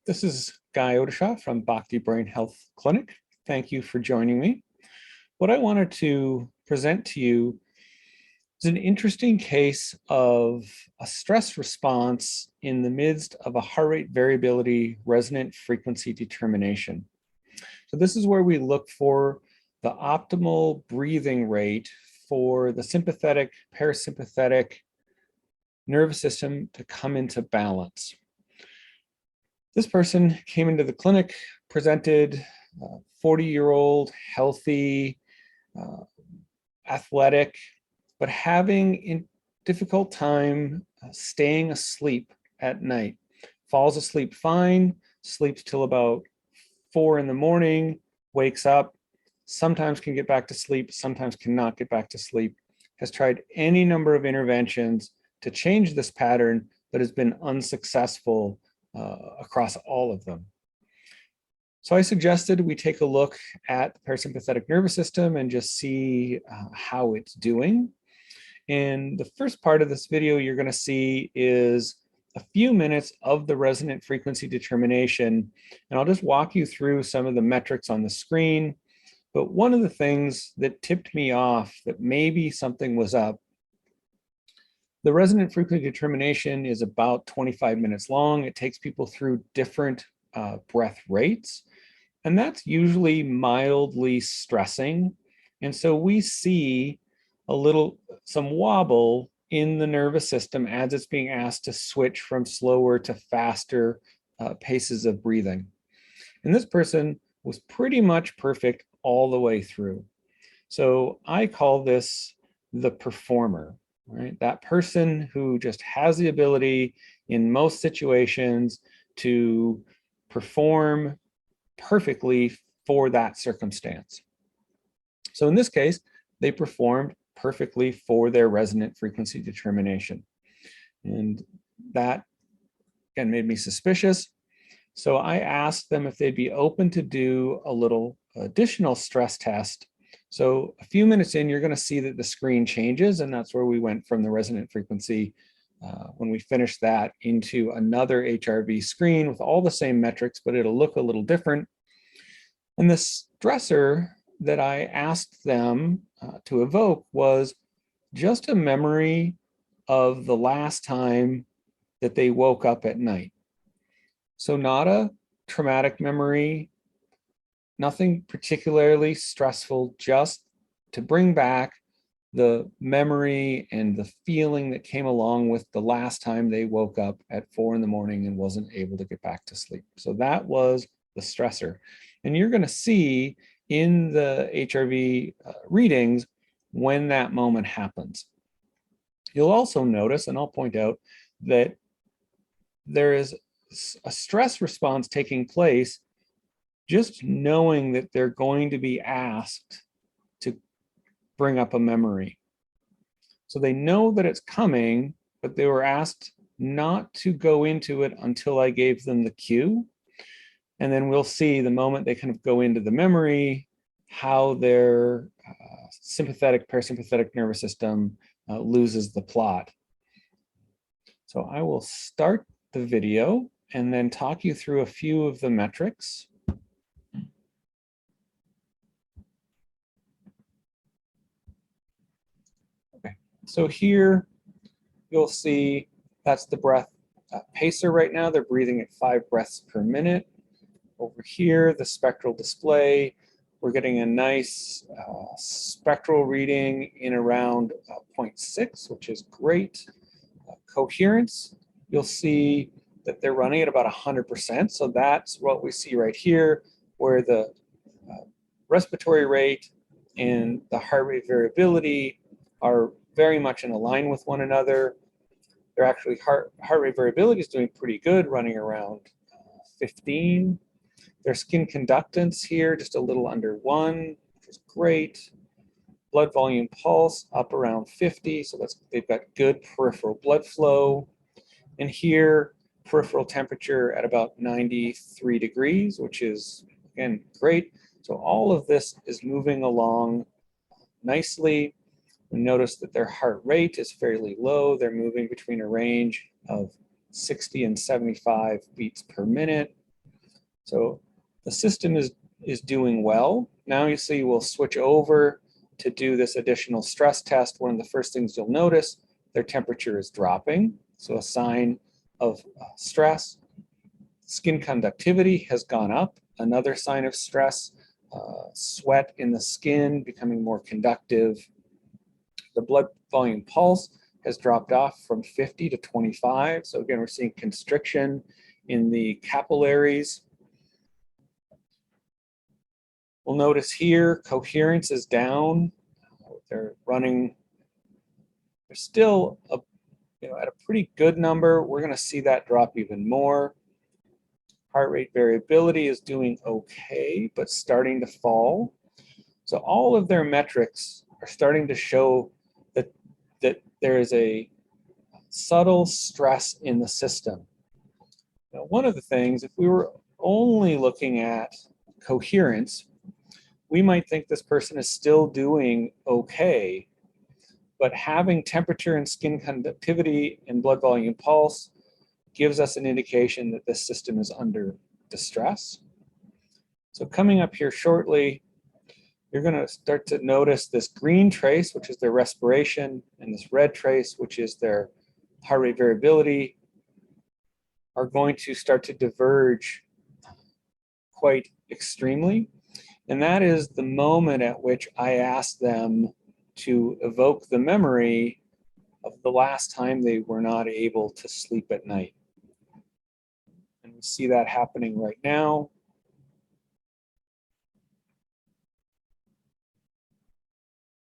This is Guy Odisha from Bhakti Brain Health Clinic. Thank you for joining me. What I wanted to present to you is an interesting case of a stress response in the midst of a heart rate variability resonant frequency determination. So this is where we look for the optimal breathing rate for the sympathetic, parasympathetic nervous system to come into balance. This person came into the clinic, presented 40-year-old, healthy, athletic, but having a difficult time staying asleep at night. Falls asleep fine, sleeps till about 4 in the morning, wakes up, sometimes can get back to sleep, sometimes cannot get back to sleep, has tried any number of interventions to change this pattern, but has been unsuccessful across all of them. So I suggested we take a look at the parasympathetic nervous system and just see how it's doing. And the first part of this video you're going to see is a few minutes of the resonant frequency determination. And I'll just walk you through some of the metrics on the screen. But one of the things that tipped me off that maybe something was up, the resonant frequency determination is about 25 minutes long. It takes people through different breath rates, and that's usually mildly stressing. And so we see some wobble in the nervous system as it's being asked to switch from slower to faster paces of breathing. And this person was pretty much perfect all the way through. So I call this the performer. Right? That person who just has the ability in most situations to perform perfectly for that circumstance. So in this case, they performed perfectly for their resonant frequency determination. And that, again, made me suspicious. So I asked them if they'd be open to do a little additional stress test. So a few minutes in, you're going to see that the screen changes, and that's where we went from the resonant frequency when we finished that into another HRV screen with all the same metrics, but it'll look a little different. And the stressor that I asked them to evoke was just a memory of the last time that they woke up at night. So not a traumatic memory, nothing particularly stressful, just to bring back the memory and the feeling that came along with the last time they woke up at 4 in the morning and wasn't able to get back to sleep. So that was the stressor. And you're going to see in the HRV readings when that moment happens. You'll also notice, and I'll point out, that there is a stress response taking place just knowing that they're going to be asked to bring up a memory. So they know that it's coming, but they were asked not to go into it until I gave them the cue. And then we'll see the moment they kind of go into the memory, how their sympathetic, parasympathetic nervous system loses the plot. So I will start the video and then talk you through a few of the metrics. So here you'll see that's the breath pacer right now. They're breathing at 5 breaths per minute. Over here, the spectral display, we're getting a nice spectral reading in around 0.6, which is great. Coherence, you'll see that they're running at about 100%. So that's what we see right here, where the respiratory rate and the heart rate variability are very much in line with one another. They're actually heart rate variability is doing pretty good, running around 15. Their skin conductance here, just a little under 1, which is great. Blood volume pulse up around 50, so they've got good peripheral blood flow. And here, peripheral temperature at about 93 degrees, which is, again, great. So all of this is moving along nicely. And notice that their heart rate is fairly low. They're moving between a range of 60 and 75 beats per minute. So the system is doing well. Now you see we'll switch over to do this additional stress test. One of the first things you'll notice, their temperature is dropping. So a sign of stress. Skin conductivity has gone up, another sign of stress. Sweat in the skin becoming more conductive. The blood volume pulse has dropped off from 50 to 25. So again, we're seeing constriction in the capillaries. We'll notice here coherence is down. They're still at a pretty good number. We're going to see that drop even more. Heart rate variability is doing okay, but starting to fall. So all of their metrics are starting to show that there is a subtle stress in the system. Now, one of the things, if we were only looking at coherence, we might think this person is still doing okay, but having temperature and skin conductivity and blood volume pulse gives us an indication that this system is under distress. So coming up here shortly, you're going to start to notice this green trace, which is their respiration, and this red trace, which is their heart rate variability, are going to start to diverge quite extremely. And that is the moment at which I ask them to evoke the memory of the last time they were not able to sleep at night. And we see that happening right now.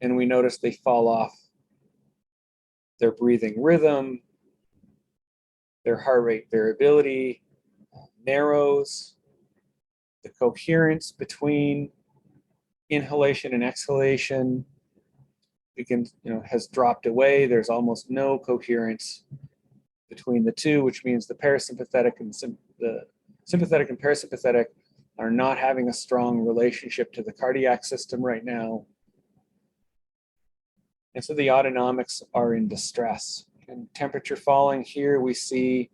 And we notice they fall off their breathing rhythm, their heart rate variability narrows, the coherence between inhalation and exhalation has dropped away. There's almost no coherence between the two, which means the parasympathetic and the sympathetic and parasympathetic are not having a strong relationship to the cardiac system right now. And so the autonomics are in distress. And temperature falling here, we see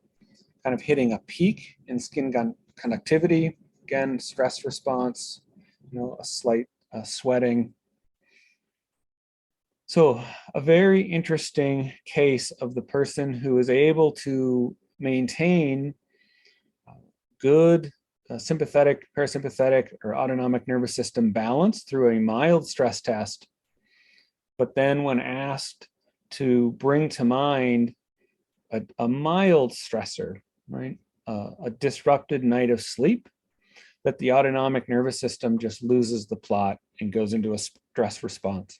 kind of hitting a peak in skin conductivity. Again, stress response, a slight sweating. So a very interesting case of the person who is able to maintain good sympathetic, parasympathetic, or autonomic nervous system balance through a mild stress test. But then when asked to bring to mind a mild stressor, right, a disrupted night of sleep, that the autonomic nervous system just loses the plot and goes into a stress response.